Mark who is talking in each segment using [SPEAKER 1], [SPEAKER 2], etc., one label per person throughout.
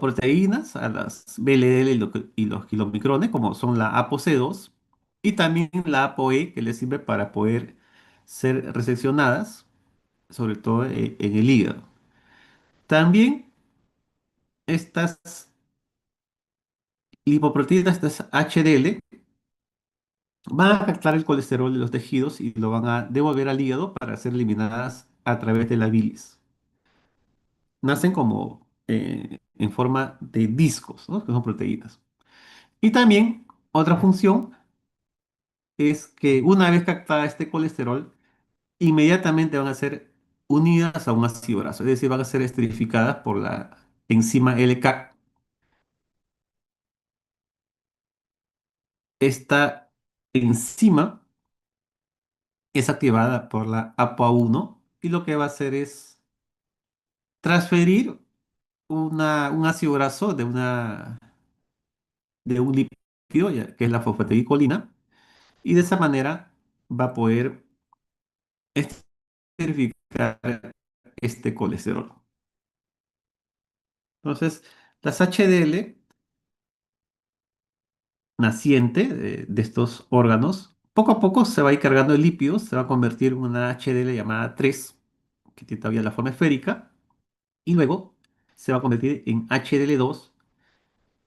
[SPEAKER 1] lipoproteínas, a las VLL y los kilomicrones, como son la ApoC2 y también la ApoE, que les sirve para poder ser reseccionadas, sobre todo en el hígado. También estas lipoproteínas, estas HDL, van a captar el colesterol de los tejidos y lo van a devolver al hígado para ser eliminadas a través de la bilis. Nacen como en forma de discos, ¿no? Que son proteínas. Y también otra función es que una vez captada este colesterol, inmediatamente van a ser unidas a un ácido graso, es decir, van a ser esterificadas por la enzima LCAC. Esta enzima es activada por la APA1 y lo que va a hacer es transferir un ácido graso de un lípido, que es la fosfatidilcolina, y de esa manera va a poder esterificar este colesterol. Entonces, las HDL naciente de estos órganos, poco a poco se va a ir cargando de lípidos, se va a convertir en una HDL llamada 3, que tiene todavía la forma esférica, y luego se va a convertir en HDL2,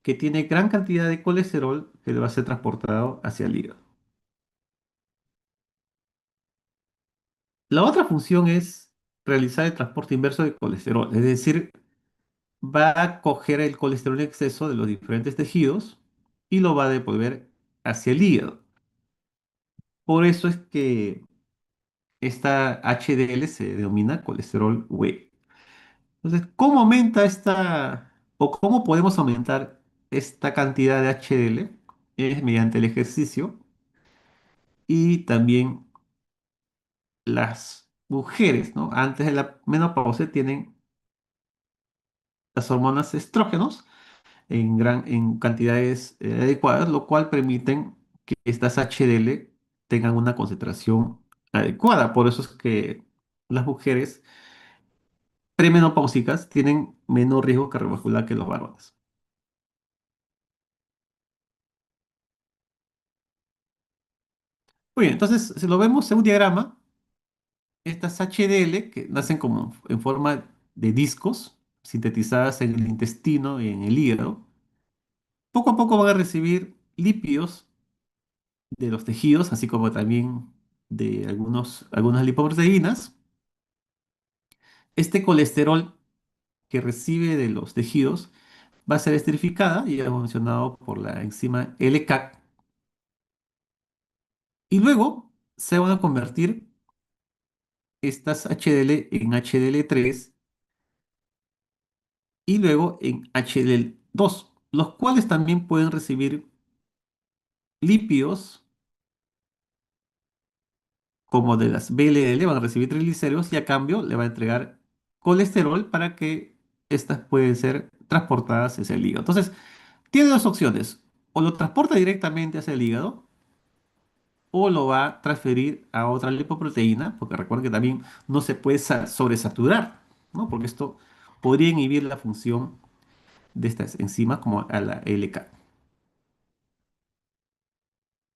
[SPEAKER 1] que tiene gran cantidad de colesterol que va a ser transportado hacia el hígado. La otra función es realizar el transporte inverso de colesterol, es decir, va a coger el colesterol en exceso de los diferentes tejidos y lo va a devolver hacia el hígado. Por eso es que esta HDL se denomina colesterol whey. Entonces, ¿cómo aumenta esta o cómo podemos aumentar esta cantidad de HDL? Es mediante el ejercicio y también las mujeres, ¿no? Antes de la menopausia tienen las hormonas estrógenos en cantidades adecuadas, lo cual permiten que estas HDL tengan una concentración adecuada. Por eso es que las mujeres premenopáusicas tienen menor riesgo cardiovascular que los varones. Muy bien, entonces, si lo vemos en un diagrama, estas HDL que nacen como en forma de discos sintetizadas en el intestino y en el hígado, poco a poco van a recibir lípidos de los tejidos, así como también de algunas lipoproteínas. Este colesterol que recibe de los tejidos va a ser esterificada, y ya hemos mencionado por la enzima LCAC, y luego se van a convertir estas HDL en HDL3 y luego en HDL2, los cuales también pueden recibir lípidos como de las VLL, van a recibir triglicéridos y a cambio le va a entregar colesterol para que estas pueden ser transportadas hacia el hígado. Entonces, tiene dos opciones: o lo transporta directamente hacia el hígado o lo va a transferir a otra lipoproteína, porque recuerden que también no se puede sobresaturar, ¿no? Porque esto podría inhibir la función de estas enzimas como a la LK.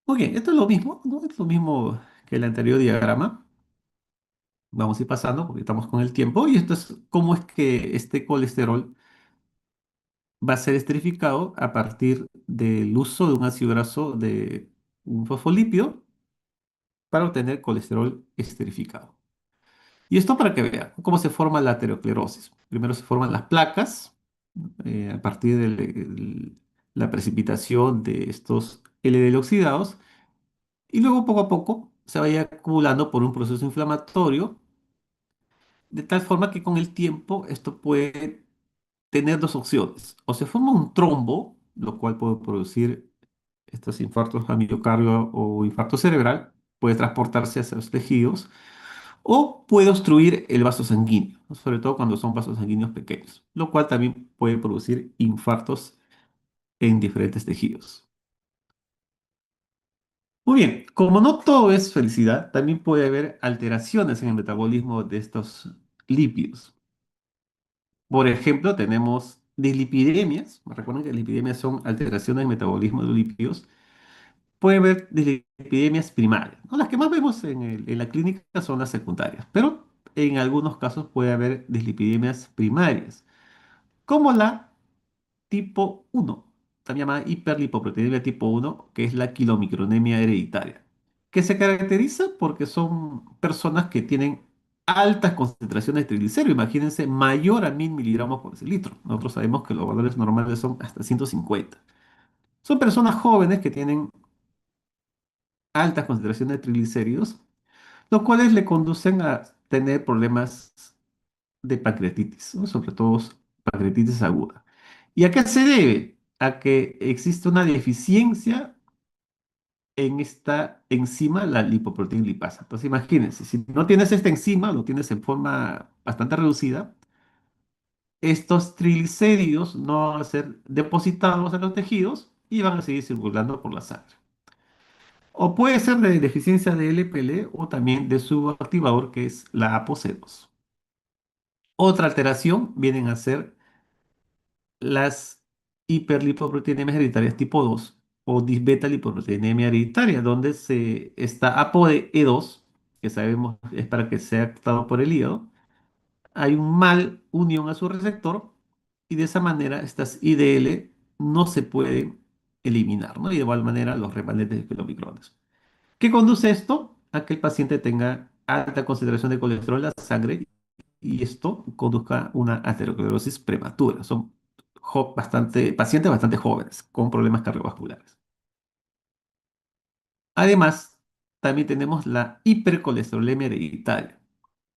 [SPEAKER 1] Muy bien, esto es lo mismo, ¿no? Es lo mismo que el anterior diagrama. Vamos a ir pasando porque estamos con el tiempo. Y esto es cómo es que este colesterol va a ser esterificado a partir del uso de un ácido graso de un fosfolípido para obtener colesterol esterificado. Y esto para que vean cómo se forma la aterosclerosis. Primero se forman las placas a partir de la precipitación de estos LDL oxidados, y luego poco a poco se vaya acumulando por un proceso inflamatorio, de tal forma que con el tiempo esto puede tener dos opciones: o se forma un trombo, lo cual puede producir estos infartos a miocardio o infarto cerebral, puede transportarse hacia los tejidos, o puede obstruir el vaso sanguíneo, ¿no? Sobre todo cuando son vasos sanguíneos pequeños, lo cual también puede producir infartos en diferentes tejidos. Muy bien, como no todo es felicidad, también puede haber alteraciones en el metabolismo de estos lípidos. Por ejemplo, tenemos dislipidemias, recuerden que las lipidemias son alteraciones del metabolismo de los lípidos, puede haber dislipidemias primarias, ¿no? Las que más vemos en la clínica son las secundarias, pero en algunos casos puede haber dislipidemias primarias, como la tipo 1, también llamada hiperlipoproteinemia tipo 1, que es la quilomicronemia hereditaria, que se caracteriza porque son personas que tienen altas concentraciones de triglicéridos, imagínense, mayor a 1000 miligramos por decilitro. Nosotros sabemos que los valores normales son hasta 150. Son personas jóvenes que tienen altas concentraciones de triglicéridos, los cuales le conducen a tener problemas de pancreatitis, ¿no? Sobre todo pancreatitis aguda. ¿Y a qué se debe? A que existe una deficiencia en esta enzima, la lipoproteína lipasa. Entonces, imagínense, si no tienes esta enzima, lo tienes en forma bastante reducida, estos triglicéridos no van a ser depositados en los tejidos y van a seguir circulando por la sangre. O puede ser de deficiencia de LPL o también de su activador, que es la ApoC2. Otra alteración vienen a ser las hiperlipoproteinemia hereditarias tipo 2 o disbeta-lipoproteinemia hereditaria, donde se está ApoE2, que sabemos es para que sea actado por el hígado. Hay un mal unión a su receptor y de esa manera estas IDL no se pueden eliminar, ¿no? Y de igual manera los remanentes de kilomicrones. ¿Qué conduce esto? A que el paciente tenga alta concentración de colesterol en la sangre y esto conduzca a una aterosclerosis prematura. Son pacientes bastante jóvenes con problemas cardiovasculares. Además, también tenemos la hipercolesterolemia hereditaria.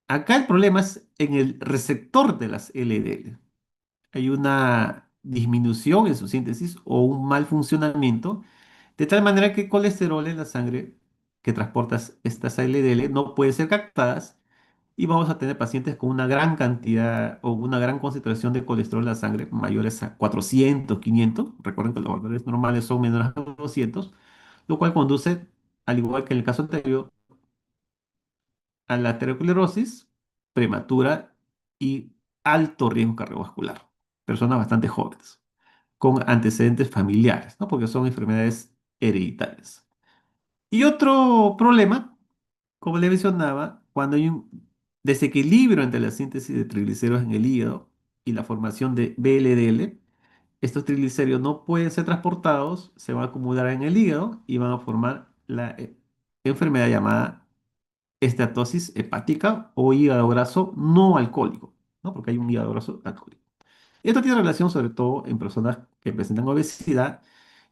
[SPEAKER 1] Acá el problema es en el receptor de las LDL. Hay una disminución en su síntesis o un mal funcionamiento, de tal manera que el colesterol en la sangre que transporta estas LDL no puede ser captadas y vamos a tener pacientes con una gran cantidad o una gran concentración de colesterol en la sangre mayores a 400, 500. Recuerden que los valores normales son menores a 200, lo cual conduce, al igual que en el caso anterior, a la aterosclerosis prematura y alto riesgo cardiovascular. Personas bastante jóvenes, con antecedentes familiares, ¿no? Porque son enfermedades hereditarias. Y otro problema, como le mencionaba, cuando hay un desequilibrio entre la síntesis de triglicéridos en el hígado y la formación de VLDL, estos triglicéridos no pueden ser transportados, se van a acumular en el hígado y van a formar la enfermedad llamada esteatosis hepática o hígado graso no alcohólico, ¿no? Porque hay un hígado graso alcohólico. Esto tiene relación sobre todo en personas que presentan obesidad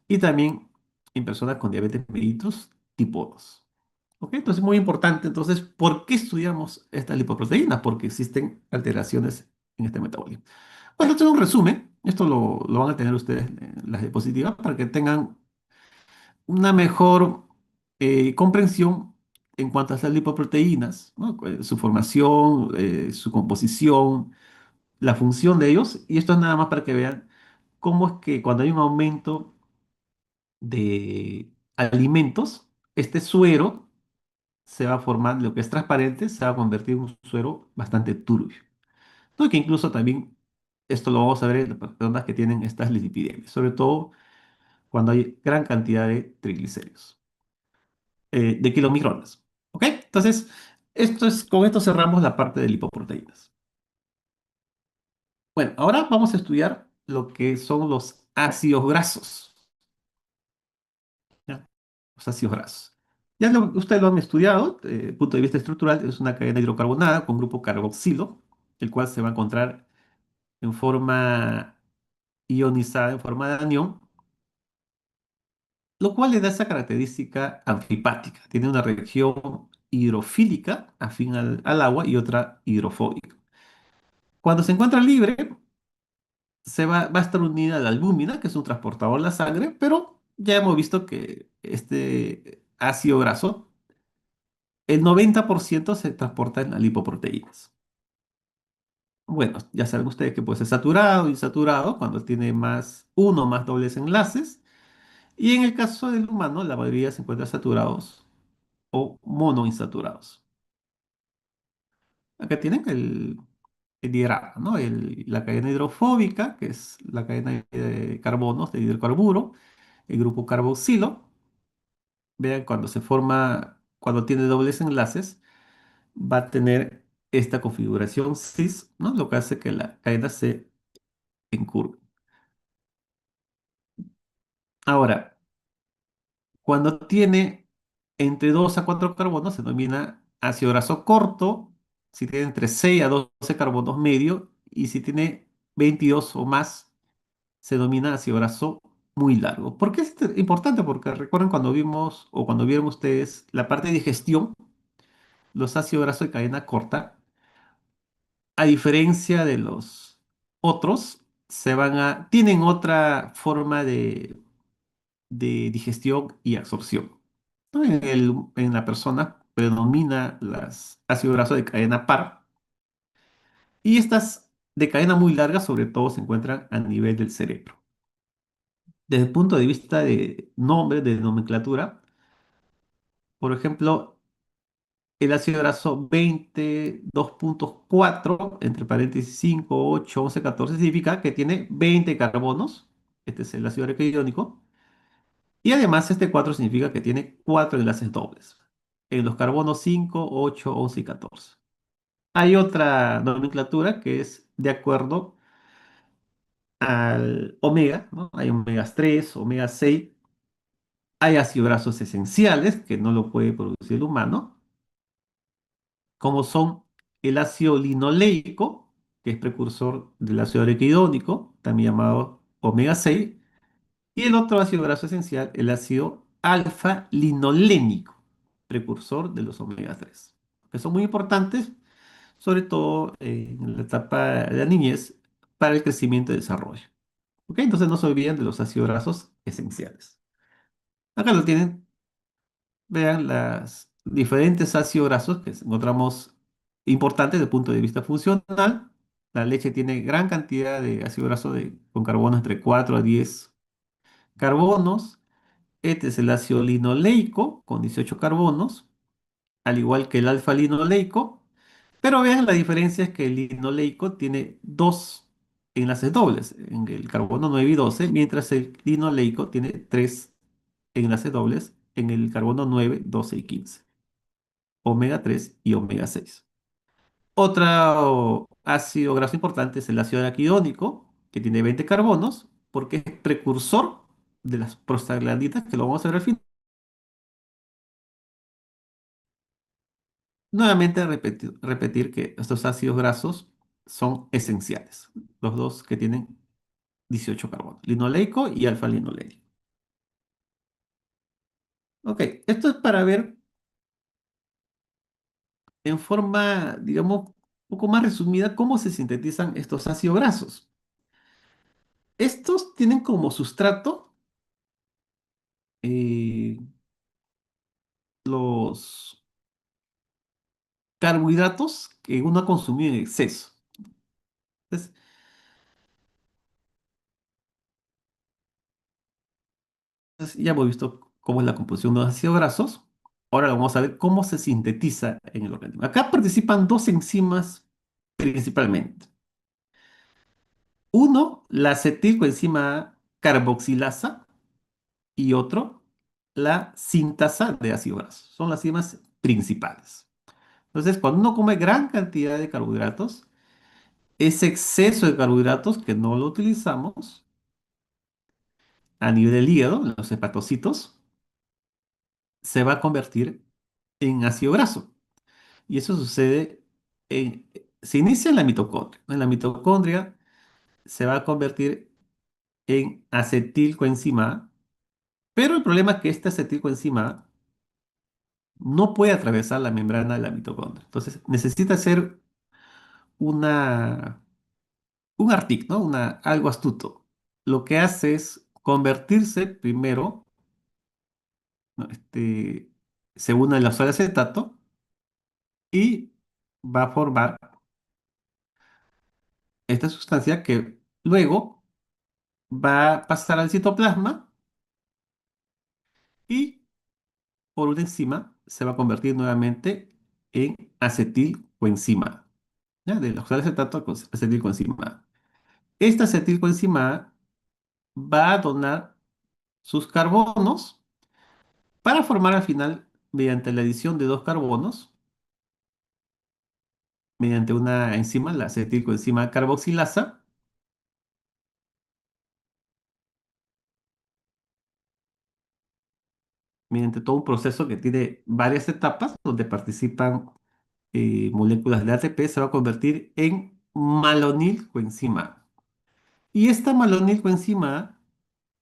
[SPEAKER 1] y también en personas con diabetes mellitus tipo 2. ¿Ok? Entonces es muy importante. Entonces, ¿por qué estudiamos estas lipoproteínas? Porque existen alteraciones en este metabolismo. Bueno, esto es un resumen. Esto lo van a tener ustedes en las diapositivas para que tengan una mejor comprensión en cuanto a estas lipoproteínas, ¿no? Su formación, su composición, la función de ellos. Y esto es nada más para que vean cómo es que cuando hay un aumento de alimentos, este suero se va a formar, lo que es transparente, se va a convertir en un suero bastante turbio. ¿No? Que incluso también esto lo vamos a ver en las personas que tienen estas lipidemias, sobre todo cuando hay gran cantidad de triglicéridos, de kilomicronas. ¿Ok? Entonces, con esto cerramos la parte de lipoproteínas. Bueno, ahora vamos a estudiar lo que son los ácidos grasos. ¿Ya? Los ácidos grasos. Ustedes lo han estudiado, desde el punto de vista estructural, es una cadena hidrocarbonada con grupo carboxilo, el cual se va a encontrar en forma ionizada, en forma de anión, lo cual le da esa característica anfipática. Tiene una reacción hidrofílica afín al agua y otra hidrofóbica. Cuando se encuentra libre, va a estar unida a la albúmina, que es un transportador de la sangre, pero ya hemos visto que este ácido graso, el 90% se transporta en las lipoproteínas. Bueno, ya saben ustedes que puede ser saturado, insaturado, cuando tiene más uno o más dobles enlaces. Y en el caso del humano, la mayoría se encuentra saturados o monoinsaturados. Acá tienen el. el diagrama, ¿no? La cadena hidrofóbica, que es la cadena de carbonos de hidrocarburo, el grupo carboxilo. Vean, cuando se forma, cuando tiene dobles enlaces, va a tener esta configuración cis, ¿no? Lo que hace que la cadena se encurve. Ahora, cuando tiene entre 2 a 4 carbonos, se denomina ácido graso corto. Si tiene entre 6 a 12 carbonos medio, y si tiene 22 o más, se denomina ácido graso muy largo. ¿Por qué es importante? Porque recuerden cuando vimos o cuando vieron ustedes la parte de digestión, los ácidos grasos de cadena corta, a diferencia de los otros, tienen otra forma de digestión y absorción. ¿No? En la persona predomina las ácidos grasos de cadena par, y estas de cadena muy larga sobre todo se encuentran a nivel del cerebro. Desde el punto de vista de nombre, de nomenclatura, por ejemplo, el ácido graso 22.4, entre paréntesis 5, 8, 11, 14, significa que tiene 20 carbonos. Este es el ácido araquidónico. Y además este 4 significa que tiene 4 enlaces dobles en los carbonos 5, 8, 11 y 14. Hay otra nomenclatura que es de acuerdo al omega, ¿no? Hay omegas 3, omega 6. Hay ácidos grasos esenciales que no lo puede producir el humano, como son el ácido linoleico, que es precursor del ácido araquidónico, también llamado omega 6, y el otro ácido graso esencial, el ácido alfa-linolénico, precursor de los omega 3, que son muy importantes, sobre todo en la etapa de la niñez, para el crecimiento y desarrollo. ¿Ok? Entonces no se olviden de los ácidos grasos esenciales. Acá lo tienen. Vean las diferentes ácidos grasos que encontramos importantes desde el punto de vista funcional. La leche tiene gran cantidad de ácido graso con carbono entre 4 a 10 carbonos. Este es el ácido linoleico con 18 carbonos, al igual que el alfa-linoleico. Pero vean, la diferencia es que el linoleico tiene dos enlaces dobles, en el carbono 9 y 12, mientras el linoleico tiene tres enlaces dobles en el carbono 9, 12 y 15. Omega 3 y omega 6. Otro ácido graso importante es el ácido araquidónico, que tiene 20 carbonos, porque es precursor de las prostaglandinas, que lo vamos a ver al final. Nuevamente repetir que estos ácidos grasos son esenciales, los dos que tienen 18 carbonos, linoleico y alfa-linoleico. Ok, esto es para ver en forma, digamos, un poco más resumida cómo se sintetizan estos ácidos grasos. Estos tienen como sustrato eh, los carbohidratos que uno ha consumido en exceso. Entonces, ya hemos visto cómo es la composición de los ácidos grasos. Ahora vamos a ver cómo se sintetiza en el organismo. Acá participan dos enzimas principalmente. Uno, la acetilcoenzima carboxilasa, y otro, la sintasa de ácidos grasos. Son las enzimas principales. Entonces, cuando uno come gran cantidad de carbohidratos, ese exceso de carbohidratos que no lo utilizamos a nivel del hígado, en los hepatocitos, se va a convertir en ácido graso. Y eso sucede se inicia en la mitocondria, ¿no? En la mitocondria se va a convertir en acetilcoenzima A, pero el problema es que esta acetilcoenzima A no puede atravesar la membrana de la mitocondria. Entonces necesita ser una, un ARTIC, ¿no? Algo astuto. Lo que hace es convertirse primero, ¿no? Se une al azul acetato y va a formar esta sustancia que luego va a pasar al citoplasma y por una enzima se va a convertir nuevamente en acetilcoenzima. ¿ya? Del oxalacetato a acetilcoenzima. Esta acetilcoenzima va a donar sus carbonos para formar al final, mediante la adición de dos carbonos, mediante una enzima, la acetilcoenzima carboxilasa, mediante todo un proceso que tiene varias etapas donde participan moléculas de ATP, se va a convertir en malonilcoenzima. Y esta malonilcoenzima,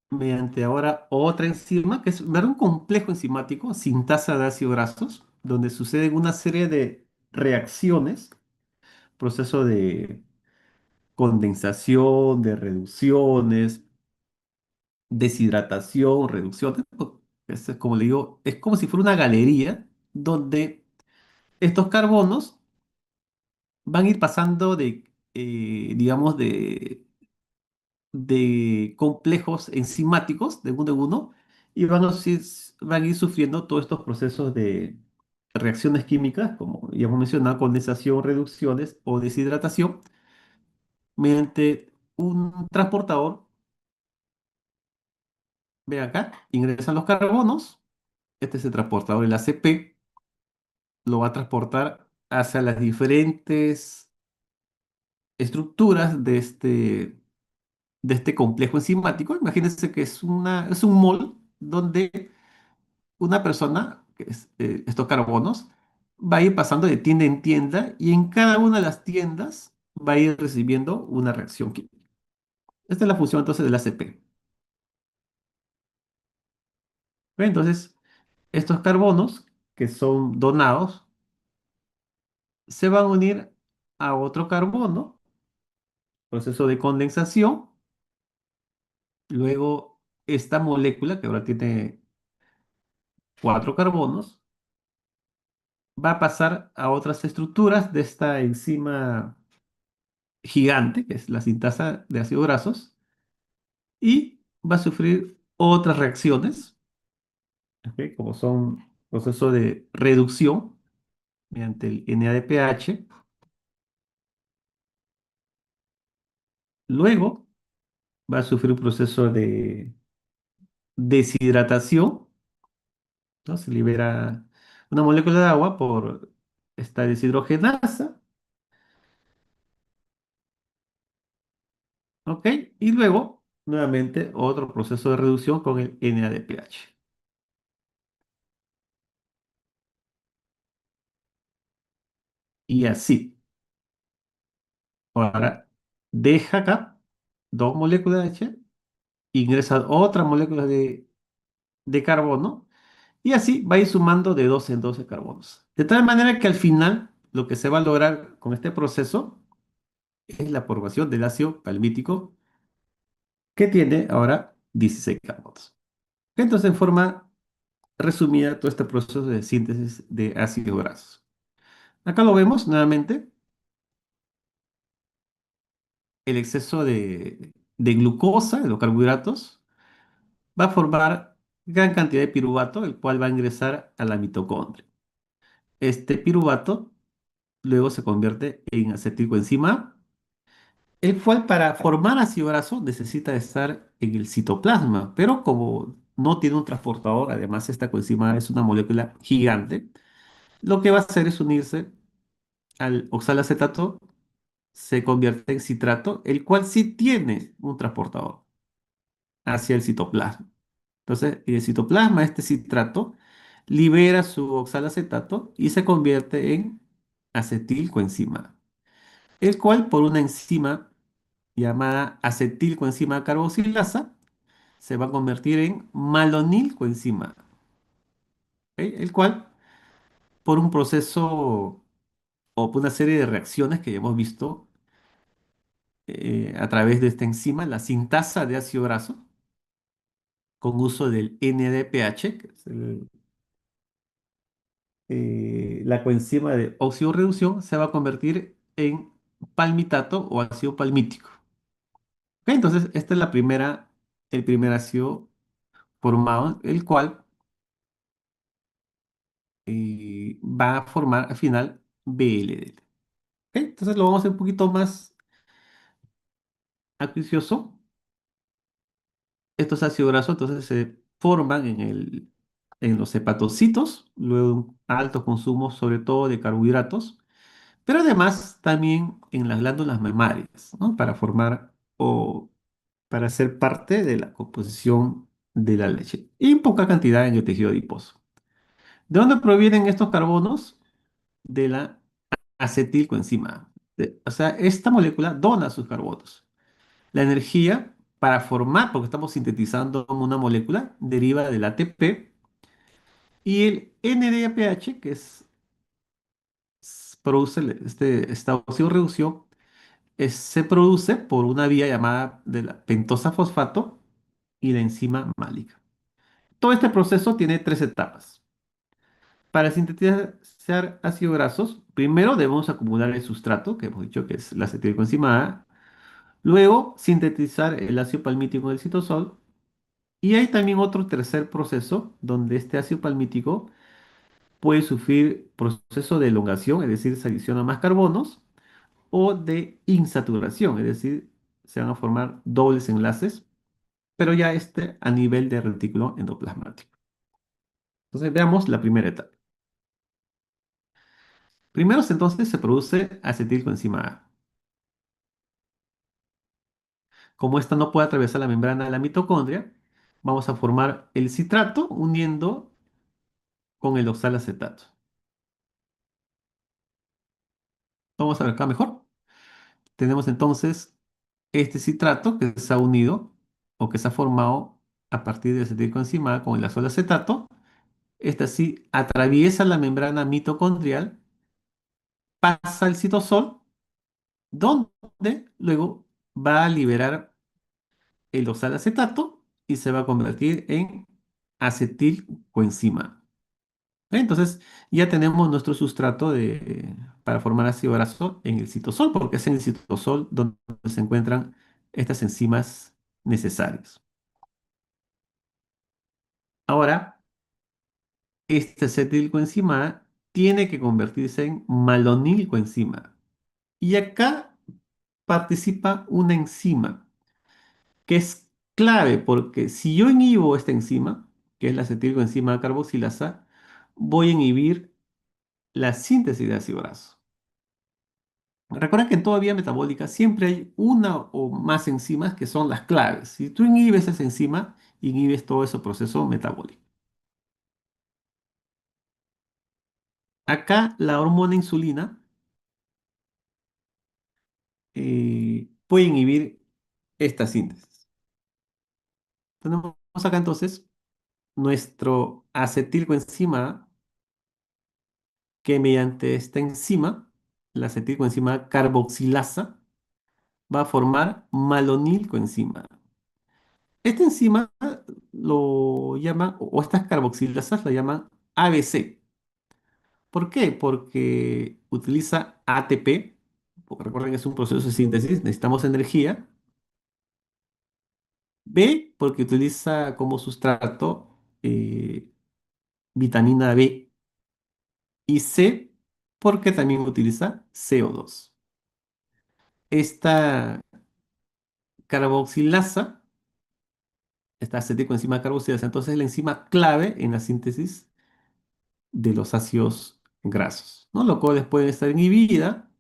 [SPEAKER 1] mediante ahora otra enzima, que es ¿verdad? Un complejo enzimático, sintasa de ácidos grasos, donde suceden una serie de reacciones, proceso de condensación, de reducciones, deshidratación, reducciones. Como le digo, es como si fuera una galería donde estos carbonos van a ir pasando digamos, de complejos enzimáticos de uno en uno y van a ir sufriendo todos estos procesos de reacciones químicas, como ya hemos mencionado, condensación, reducciones o deshidratación, mediante un transportador. Ve acá, ingresan los carbonos, este es el transportador, el ACP, lo va a transportar hacia las diferentes estructuras de este complejo enzimático. Imagínense que es un mol donde una persona, que es, estos carbonos, va a ir pasando de tienda en tienda y en cada una de las tiendas va a ir recibiendo una reacción química. Esta es la función entonces del ACP. ¿Ve? Entonces, estos carbonos que son donados se van a unir a otro carbono, proceso de condensación. Luego, esta molécula, que ahora tiene cuatro carbonos, va a pasar a otras estructuras de esta enzima gigante, que es la sintasa de ácidos grasos, y va a sufrir otras reacciones, ¿ok? Como son procesos de reducción mediante el NADPH. Luego va a sufrir un proceso de deshidratación, ¿no? Se libera una molécula de agua por esta deshidrogenasa, ¿ok? Y luego, nuevamente, otro proceso de reducción con el NADPH. Y así. Ahora, deja acá dos moléculas de H, ingresa otras moléculas de carbono, y así va a ir sumando de 12 en 12 carbonos. De tal manera que al final, lo que se va a lograr con este proceso es la formación del ácido palmítico, que tiene ahora 16 carbonos. Entonces, en forma resumida, todo este proceso de síntesis de ácidos grasos. Acá lo vemos nuevamente, el exceso de glucosa, de los carbohidratos, va a formar gran cantidad de piruvato, el cual va a ingresar a la mitocondria. Este piruvato luego se convierte en acetilcoenzima, el cual para formar ácido graso necesita estar en el citoplasma, pero como no tiene un transportador, además esta coenzima es una molécula gigante, lo que va a hacer es unirse al oxalacetato, se convierte en citrato, el cual sí tiene un transportador hacia el citoplasma. Entonces, en el citoplasma, este citrato libera su oxalacetato y se convierte en acetilcoenzima, el cual por una enzima llamada acetilcoenzima carboxilasa se va a convertir en malonilcoenzima, ¿ok? El cual por un proceso o por una serie de reacciones que ya hemos visto a través de esta enzima, la sintasa de ácido graso, con uso del NADPH, que es la coenzima de oxidorreducción, se va a convertir en palmitato o ácido palmítico. ¿Ok? Entonces, esta es el primer ácido formado, el cual va a formar al final BLDL. ¿Ok? Entonces lo vamos a hacer un poquito más acuicioso. Estos ácidos grasos entonces se forman en los hepatocitos, luego de un alto consumo sobre todo de carbohidratos, pero además también en las glándulas mamarias, ¿no? Para formar o para ser parte de la composición de la leche y en poca cantidad en el tejido adiposo. ¿De dónde provienen estos carbonos? De la acetilcoenzima. O sea, esta molécula dona sus carbonos. La energía para formar, porque estamos sintetizando una molécula, deriva del ATP y el NADPH, que produce esta oxidorreducción, se produce por una vía llamada de la pentosa fosfato y la enzima málica. Todo este proceso tiene tres etapas. Para sintetizar ácidos grasos, primero debemos acumular el sustrato, que hemos dicho que es la acetilcoenzima A, luego sintetizar el ácido palmítico del citosol. Y hay también otro tercer proceso donde este ácido palmítico puede sufrir proceso de elongación, es decir, se adicionan más carbonos, o de insaturación, es decir, se van a formar dobles enlaces, pero ya este a nivel de retículo endoplasmático. Entonces veamos la primera etapa. Primero entonces se produce acetilcoenzima A. Como esta no puede atravesar la membrana de la mitocondria, vamos a formar el citrato uniendo con el oxalacetato. Vamos a ver acá mejor. Tenemos entonces este citrato que se ha unido o que se ha formado a partir de acetilcoenzima con el azul acetato. Esta sí atraviesa la membrana mitocondrial, pasa al citosol, donde luego va a liberar el oxalacetato y se va a convertir en acetilcoenzima. Entonces ya tenemos nuestro sustrato para formar ácido graso en el citosol, porque es en el citosol donde se encuentran estas enzimas necesarias. Ahora, este acetilcoenzima tiene que convertirse en malonilcoenzima. Y acá participa una enzima que es clave porque si yo inhibo esta enzima, que es la acetilcoenzima carboxilasa, voy a inhibir la síntesis de ácido graso. Recuerda que en toda vía metabólica siempre hay una o más enzimas que son las claves. Si tú inhibes esa enzima, inhibes todo ese proceso metabólico. Acá la hormona insulina puede inhibir esta síntesis. Tenemos acá entonces nuestro acetilcoenzima que mediante esta enzima, la acetilcoenzima carboxilasa, va a formar malonilcoenzima. Esta enzima lo llaman, o estas carboxilasas la llaman ABC. ¿Por qué? Porque utiliza ATP, porque recuerden que es un proceso de síntesis, necesitamos energía. B, porque utiliza como sustrato vitamina B. Y C, porque también utiliza CO2. Esta carboxilasa, esta acetilcoenzima carboxilasa, entonces es la enzima clave en la síntesis de los ácidos grasos, ¿no? Lo cual puede estar inhibida.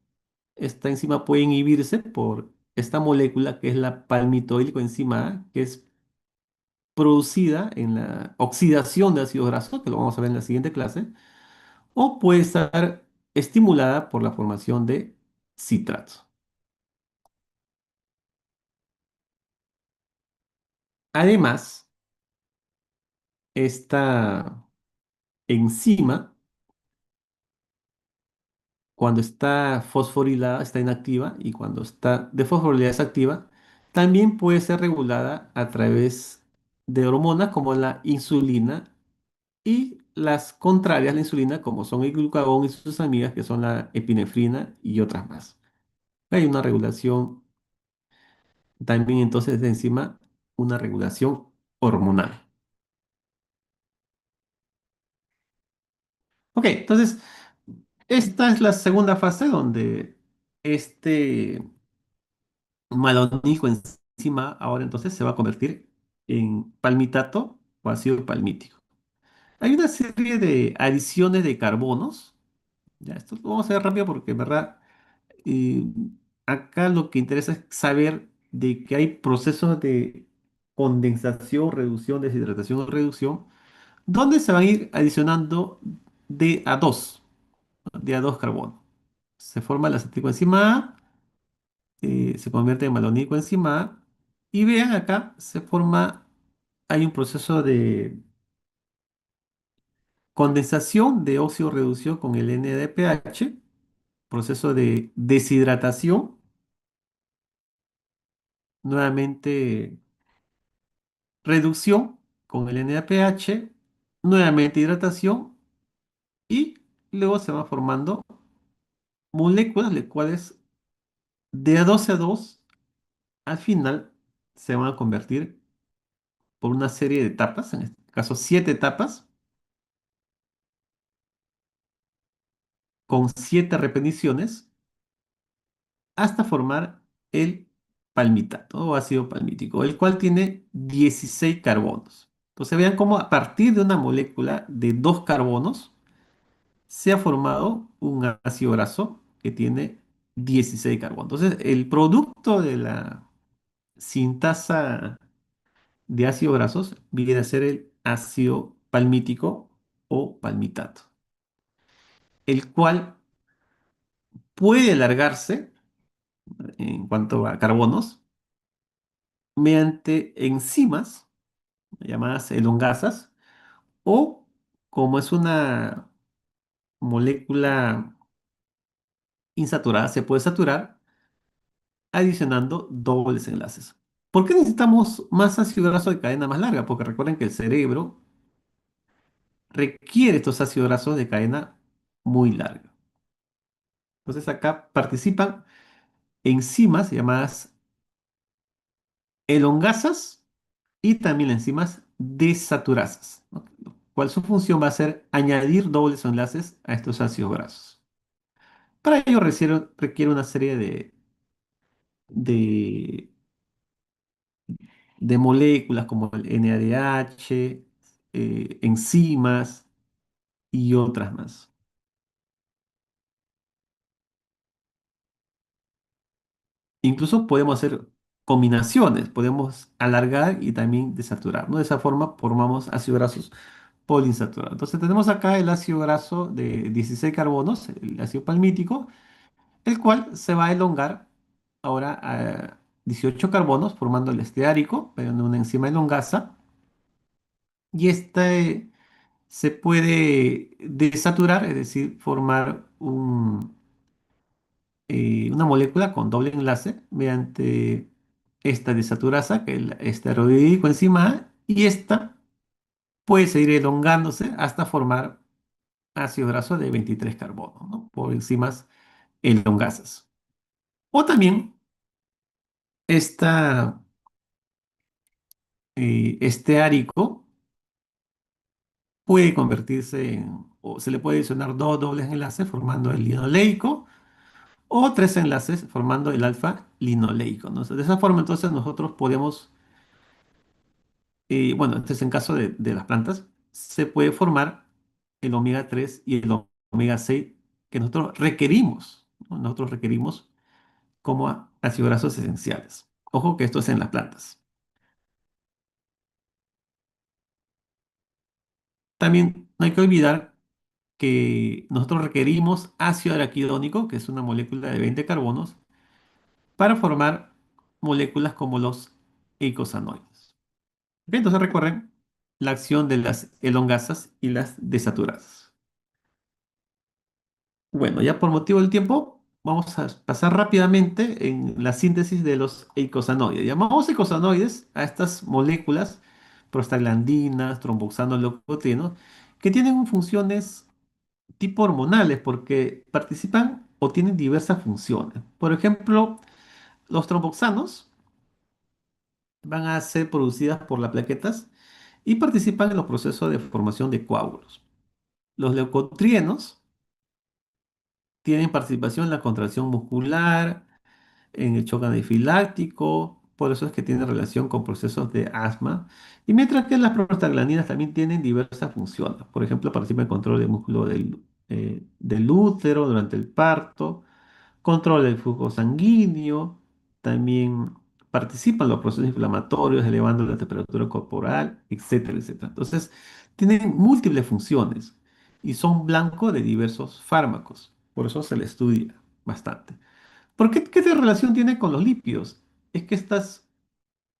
[SPEAKER 1] Esta enzima puede inhibirse por esta molécula que es la palmitoilcoenzima A, que es producida en la oxidación de ácidos grasos, que lo vamos a ver en la siguiente clase, o puede estar estimulada por la formación de citratos. Además, esta enzima, cuando está fosforilada, está inactiva, y cuando está desfosforilada es activa, también puede ser regulada a través de hormonas como la insulina y las contrarias a la insulina, como son el glucagón y sus amigas, que son la epinefrina y otras más. Hay una regulación también entonces de enzima, una regulación hormonal. Ok, entonces esta es la segunda fase donde este malónico enzima ahora entonces se va a convertir en palmitato o ácido palmítico. Hay una serie de adiciones de carbonos. Ya, esto lo vamos a ver rápido porque en verdad eh, acá lo que interesa es saber de que hay procesos de condensación, reducción, deshidratación o reducción, donde se van a ir adicionando de a dos carbonos. Se forma la acetilcoenzima A, se convierte en malonicoenzima A, y vean acá, hay un proceso de condensación de óxido reducido con el NADPH, proceso de deshidratación, nuevamente reducción con el NADPH, nuevamente hidratación y luego se van formando moléculas, las cuales de a dos al final se van a convertir por una serie de etapas, en este caso 7 etapas, con 7 repeticiones, hasta formar el palmitato o ácido palmítico, el cual tiene 16 carbonos. Entonces vean cómo a partir de una molécula de 2 carbonos se ha formado un ácido graso que tiene 16 carbonos. Entonces el producto de la sintasa de ácidos grasos viene a ser el ácido palmítico o palmitato, el cual puede alargarse en cuanto a carbonos mediante enzimas llamadas elongasas o como es una molécula insaturada, se puede saturar adicionando dobles enlaces. ¿Por qué necesitamos más ácido graso de cadena más larga? Porque recuerden que el cerebro requiere estos ácidos grasos de cadena muy larga. Entonces acá participan enzimas llamadas elongasas y también enzimas desaturasas, ¿no? Lo cual su función va a ser añadir dobles enlaces a estos ácidos grasos. Para ello requiere una serie de, de moléculas como el NADH, enzimas y otras más. Incluso podemos hacer combinaciones, podemos alargar y también desaturar, ¿no? De esa forma formamos ácidos grasos poliinsaturados. Entonces tenemos acá el ácido graso de 16 carbonos, el ácido palmítico, el cual se va a elongar ahora a 18 carbonos formando el esteárico, mediante una enzima elongasa, y este se puede desaturar, es decir, formar una molécula con doble enlace mediante esta desaturasa, que es el esteroidídico enzima A, y esta puede seguir elongándose hasta formar ácido graso de 23 carbonos, ¿no? Por enzimas elongasas. O también esta, esteárico puede convertirse o se le puede adicionar dos dobles enlaces formando el linoleico o tres enlaces formando el alfa linoleico, ¿no? O sea, de esa forma entonces nosotros podemos, bueno, este es en caso de las plantas, se puede formar el omega 3 y el omega 6 que nosotros requerimos, ¿no? Nosotros requerimos como ácidos grasos esenciales. Ojo que esto es en las plantas. También no hay que olvidar que nosotros requerimos ácido araquidónico, que es una molécula de 20 carbonos, para formar moléculas como los eicosanoides. Ok, entonces recuerden la acción de las elongasas y las desaturadas. Bueno, ya por motivo del tiempo, vamos a pasar rápidamente en la síntesis de los eicosanoides. Llamamos eicosanoides a estas moléculas prostaglandinas, tromboxanos, leucotrienos, que tienen funciones tipo hormonales porque participan o tienen diversas funciones. Por ejemplo, los tromboxanos van a ser producidas por las plaquetas y participan en los procesos de formación de coágulos. Los leucotrienos tienen participación en la contracción muscular, en el choque anafiláctico, por eso es que tiene relación con procesos de asma. Y mientras que las prostaglandinas también tienen diversas funciones. Por ejemplo, participa en control del músculo del útero durante el parto, control del flujo sanguíneo, también participa en los procesos inflamatorios, elevando la temperatura corporal, etcétera, etcétera. Entonces, tienen múltiples funciones y son blanco de diversos fármacos. Por eso se le estudia bastante. ¿Qué relación tiene con los lípidos? Es que estas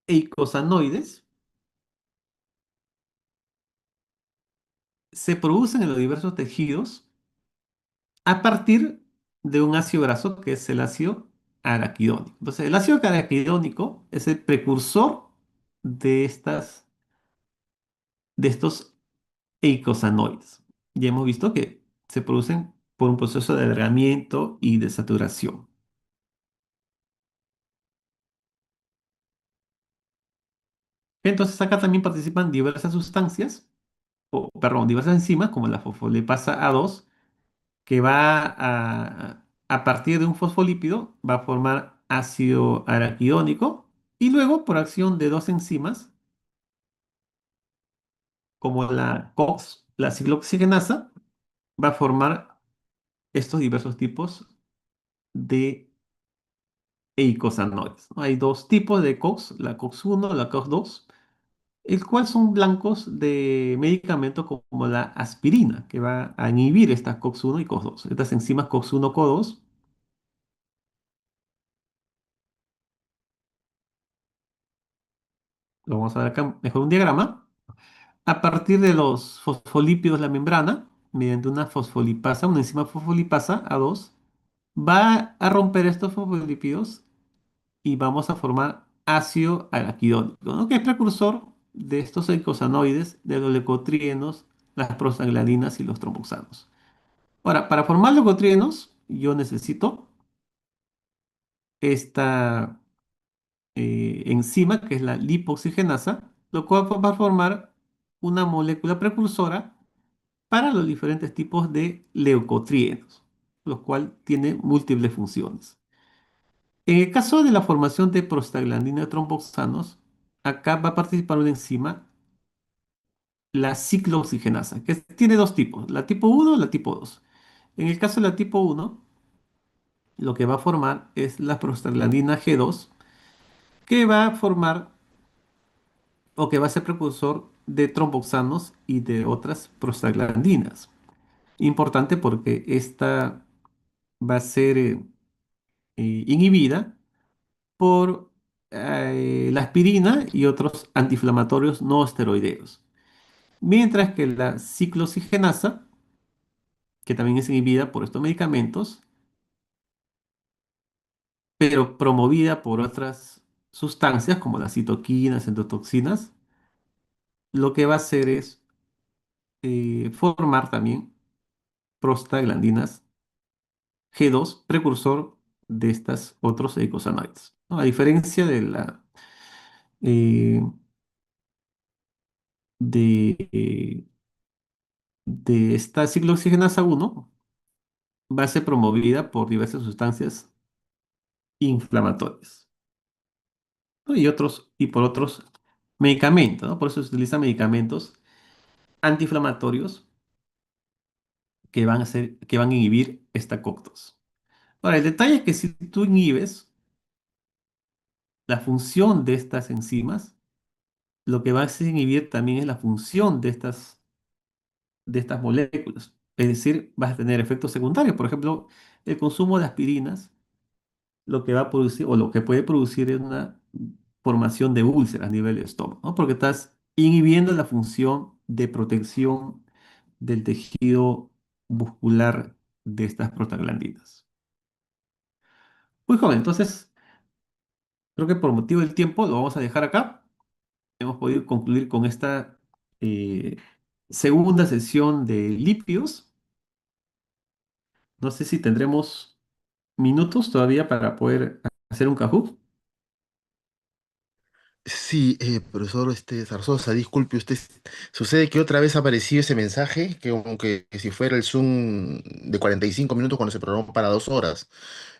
[SPEAKER 1] eicosanoides se producen en los diversos tejidos a partir de un ácido graso que es el ácido araquidónico. Entonces, el ácido araquidónico es el precursor de de estos eicosanoides. Ya hemos visto que se producen por un proceso de alargamiento y de saturación. Entonces, acá también participan diversas sustancias, o, perdón, diversas enzimas como la fosfolipasa A2 que a partir de un fosfolípido, va a formar ácido araquidónico y luego por acción de dos enzimas, como la COX, la ciclooxigenasa, va a formar estos diversos tipos de eicosanoides, ¿no? Hay dos tipos de COX, la COX-1, la COX-2, el cual son blancos de medicamentos como la aspirina, que va a inhibir estas COX-1 y COX-2. Estas enzimas COX-1, COX-2, lo vamos a ver acá mejor un diagrama. A partir de los fosfolípidos de la membrana, mediante una fosfolipasa, una enzima fosfolipasa A2, va a romper estos fosfolípidos y vamos a formar ácido araquidónico, ¿no? Que es precursor de estos eicosanoides, de los leucotrienos, las prostaglandinas y los tromboxanos. Ahora, para formar leucotrienos, yo necesito esta enzima, que es la lipoxigenasa, lo cual va a formar una molécula precursora para los diferentes tipos de leucotrienos, los cuales tienen múltiples funciones. En el caso de la formación de prostaglandina de tromboxanos, acá va a participar una enzima, la ciclooxigenasa, que tiene dos tipos, la tipo 1 y la tipo 2. En el caso de la tipo 1, lo que va a formar es la prostaglandina G2, que va a formar o que va a ser precursor de tromboxanos y de otras prostaglandinas. Importante porque esta va a ser inhibida por la aspirina y otros antiinflamatorios no esteroideos. Mientras que la ciclooxigenasa, que también es inhibida por estos medicamentos, pero promovida por otras sustancias como las citoquinas, endotoxinas, lo que va a hacer es formar también prostaglandinas G2, precursor de estas otros eicosanoides, ¿no? A diferencia eh, de, de esta ciclooxigenasa 1, va a ser promovida por diversas sustancias inflamatorias, ¿no? Y por otros medicamentos, ¿no? Por eso se utilizan medicamentos antiinflamatorios que van a inhibir esta COX-2. Ahora, el detalle es que si tú inhibes la función de estas enzimas, lo que va a inhibir también es la función de estas moléculas. Es decir, vas a tener efectos secundarios. Por ejemplo, el consumo de aspirinas lo que va a producir o lo que puede producir es una formación de úlceras a nivel de estómago, ¿no? Porque estás inhibiendo la función de protección del tejido muscular de estas prostaglandinas. Muy joven, entonces creo que por motivo del tiempo lo vamos a dejar acá. Hemos podido concluir con esta eh, segunda sesión de lípidos. No sé si tendremos minutos todavía para poder hacer un Kahoot.
[SPEAKER 2] Sí, profesor Zarzosa, disculpe usted. Sucede que otra vez ha aparecido ese mensaje, que como que si fuera el Zoom de 45 minutos cuando se programó para 2 horas.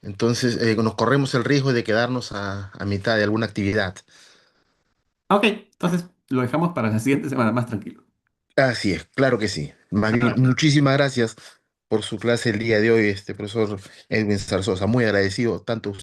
[SPEAKER 2] Entonces, nos corremos el riesgo de quedarnos a mitad de alguna actividad.
[SPEAKER 1] Ok, entonces lo dejamos para la siguiente semana más tranquilo.
[SPEAKER 2] Así es, claro que sí. Más bien,
[SPEAKER 1] Ahora,
[SPEAKER 2] muchísimas gracias por su clase el día de hoy, profesor Edwin Zarzosa. Muy agradecido, tanto